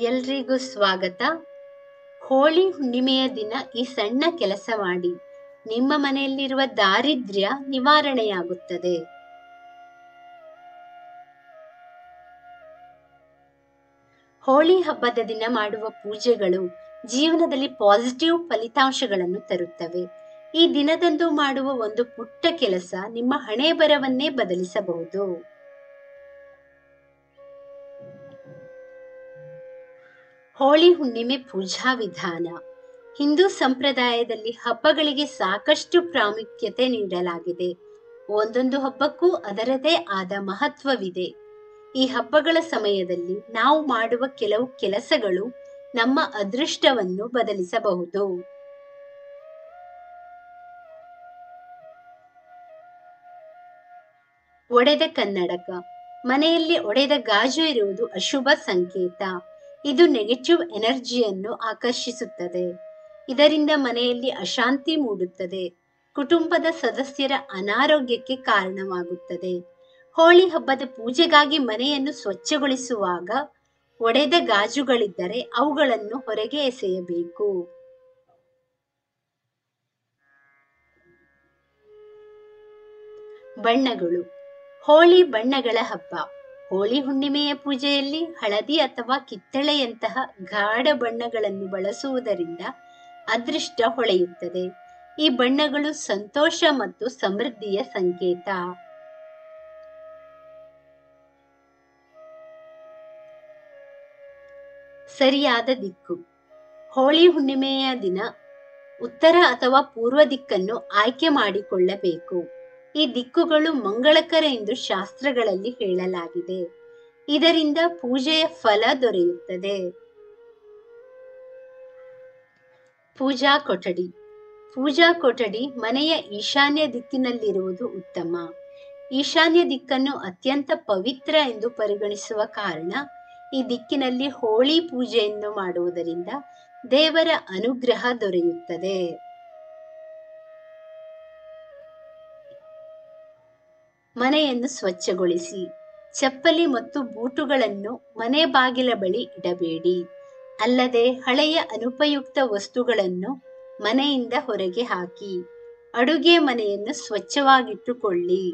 ಎಲ್ರಿಗೂ ಸ್ವಾಗತ. ಹೋಳಿ ಹುಣ್ಣಿಮೆಯ ದಿನ ಈ ಸಣ್ಣ ಕೆಲಸ ಮಾಡಿ, ನಿಮ್ಮ ಮನೆಯಲ್ಲಿರುವ ದಾರಿದ್ರ್ಯ ನಿವಾರಣೆಯಾಗುತ್ತದೆ. ಹೋಳಿ ಹಬ್ಬದ ದಿನ ಮಾಡುವ ಪೂಜೆಗಳು ಜೀವನದಲ್ಲಿ ಪಾಸಿಟಿವ್ ಫಲಿತಾಂಶಗಳನ್ನು ತರುತ್ತವೆ. ಈ ದಿನದಂದು ಮಾಡುವ ಒಂದು ಪುಟ್ಟ ಕೆಲಸ ನಿಮ್ಮ ಹಣೆ ಬರವನ್ನೇ ಬದಲಿಸಬಹುದು. ಹೋಳಿ ಹುಣ್ಣಿಮೆ ಪೂಜಾ ವಿಧಾನ. ಹಿಂದೂ ಸಂಪ್ರದಾಯದಲ್ಲಿ ಹಬ್ಬಗಳಿಗೆ ಸಾಕಷ್ಟು ಪ್ರಾಮುಖ್ಯತೆ ನೀಡಲಾಗಿದೆ. ಒಂದೊಂದು ಹಬ್ಬಕ್ಕೂ ಅದರದೇ ಆದ ಮಹತ್ವವಿದೆ. ಈ ಹಬ್ಬಗಳ ಸಮಯದಲ್ಲಿ ನಾವು ಮಾಡುವ ಕೆಲವು ಕೆಲಸಗಳು ನಮ್ಮ ಅದೃಷ್ಟವನ್ನು ಬದಲಿಸಬಹುದು. ಒಡೆದ ಕನ್ನಡಕ. ಮನೆಯಲ್ಲಿ ಒಡೆದ ಗಾಜು ಇರುವುದು ಅಶುಭ ಸಂಕೇತ. ಇದು ನೆಗೆಟಿವ್ ಎನರ್ಜಿಯನ್ನು ಆಕರ್ಷಿಸುತ್ತದೆ. ಇದರಿಂದ ಮನೆಯಲ್ಲಿ ಅಶಾಂತಿ ಮೂಡುತ್ತದೆ. ಕುಟುಂಬದ ಸದಸ್ಯರ ಅನಾರೋಗ್ಯಕ್ಕೆ ಕಾರಣವಾಗುತ್ತದೆ. ಹೋಳಿ ಹಬ್ಬದ ಪೂಜೆಗಾಗಿ ಮನೆಯನ್ನು ಸ್ವಚ್ಛಗೊಳಿಸುವಾಗ ಒಡೆದ ಗಾಜುಗಳಿದ್ದರೆ ಅವುಗಳನ್ನು ಹೊರಗೆ ಎಸೆಯಬೇಕು. ಬಣ್ಣಗಳು. ಹೋಳಿ ಬಣ್ಣಗಳ ಹಬ್ಬ. ಹೋಳಿ ಹುಣ್ಣಿಮೆಯ ಪೂಜೆಯಲ್ಲಿ ಹಳದಿ ಅಥವಾ ಕಿತ್ತಳೆಯಂತಹ ಗಾಢ ಬಣ್ಣಗಳನ್ನು ಬಳಸುವುದರಿಂದ ಅದೃಷ್ಟ ಹೊಳೆಯುತ್ತದೆ. ಈ ಬಣ್ಣಗಳು ಸಂತೋಷ ಮತ್ತು ಸಮೃದ್ಧಿಯ ಸಂಕೇತ. ಸರಿಯಾದ ದಿಕ್ಕು. ಹೋಳಿ ಹುಣ್ಣಿಮೆಯ ದಿನ ಉತ್ತರ ಅಥವಾ ಪೂರ್ವ ದಿಕ್ಕನ್ನು ಆಯ್ಕೆ ಮಾಡಿಕೊಳ್ಳಬೇಕು. ಈ ದಿಕ್ಕುಗಳು ಮಂಗಳಕರ ಎಂದು ಶಾಸ್ತ್ರಗಳಲ್ಲಿ ಹೇಳಲಾಗಿದೆ. ಇದರಿಂದ ಪೂಜೆಯ ಫಲ ದೊರೆಯುತ್ತದೆ. ಪೂಜಾ ಕೊಠಡಿ. ಪೂಜಾ ಕೊಠಡಿ ಮನೆಯ ಈಶಾನ್ಯ ದಿಕ್ಕಿನಲ್ಲಿರುವುದು ಉತ್ತಮ. ಈಶಾನ್ಯ ದಿಕ್ಕನ್ನು ಅತ್ಯಂತ ಪವಿತ್ರ ಎಂದು ಪರಿಗಣಿಸುವ ಕಾರಣ ಈ ದಿಕ್ಕಿನಲ್ಲಿ ಹೋಳಿ ಪೂಜೆಯನ್ನು ಮಾಡುವುದರಿಂದ ದೇವರ ಅನುಗ್ರಹ ದೊರೆಯುತ್ತದೆ. ಮನೆಯನ್ನು ಸ್ವಚ್ಛಗೊಳಿಸಿ. ಚಪ್ಪಲಿ ಮತ್ತು ಬೂಟುಗಳನ್ನು ಮನೆ ಬಾಗಿಲ ಬಳಿ ಇಡಬೇಡಿ. ಅಲ್ಲದೆ ಹಳೆಯ ಅನುಪಯುಕ್ತ ವಸ್ತುಗಳನ್ನು ಮನೆಯಿಂದ ಹೊರಗೆ ಹಾಕಿ. ಅಡುಗೆ ಮನೆಯನ್ನು ಸ್ವಚ್ಛವಾಗಿಟ್ಟುಕೊಳ್ಳಿ.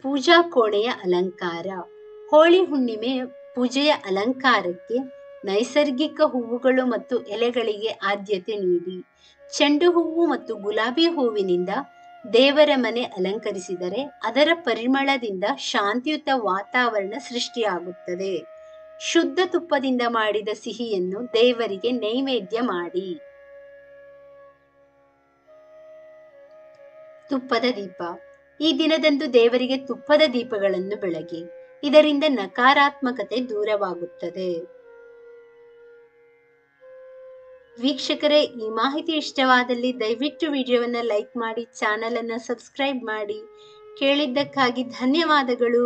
ಪೂಜಾ ಕೋಣೆಯ ಅಲಂಕಾರ. ಹೋಳಿ ಹುಣ್ಣಿಮೆ ಪೂಜೆಯ ಅಲಂಕಾರಕ್ಕೆ ನೈಸರ್ಗಿಕ ಹೂವುಗಳು ಮತ್ತು ಎಲೆಗಳಿಗೆ ಆದ್ಯತೆ ನೀಡಿ. ಚೆಂಡು ಹೂವು ಮತ್ತು ಗುಲಾಬಿ ಹೂವಿನಿಂದ ದೇವರ ಮನೆ ಅಲಂಕರಿಸಿದರೆ ಅದರ ಪರಿಮಳದಿಂದ ಶಾಂತಿಯುತ ವಾತಾವರಣ ಸೃಷ್ಟಿಯಾಗುತ್ತದೆ. ಶುದ್ಧ ತುಪ್ಪದಿಂದ ಮಾಡಿದ ಸಿಹಿಯನ್ನು ದೇವರಿಗೆ ನೈವೇದ್ಯ ಮಾಡಿ. ತುಪ್ಪದ ದೀಪ. ಈ ದಿನದಂದು ದೇವರಿಗೆ ತುಪ್ಪದ ದೀಪಗಳನ್ನು ಬೆಳಗಿ. ಇದರಿಂದ ನಕಾರಾತ್ಮಕತೆ ದೂರವಾಗುತ್ತದೆ. ವೀಕ್ಷಕರೇ, ಈ ಮಾಹಿತಿ ಇಷ್ಟವಾದಲ್ಲಿ ದಯವಿಟ್ಟು ವಿಡಿಯೋವನ್ನು ಲೈಕ್ ಮಾಡಿ, ಚಾನಲ್ ಅನ್ನು ಸಬ್ಸ್ಕ್ರೈಬ್ ಮಾಡಿ. ಕೇಳಿದ್ದಕ್ಕಾಗಿ ಧನ್ಯವಾದಗಳು.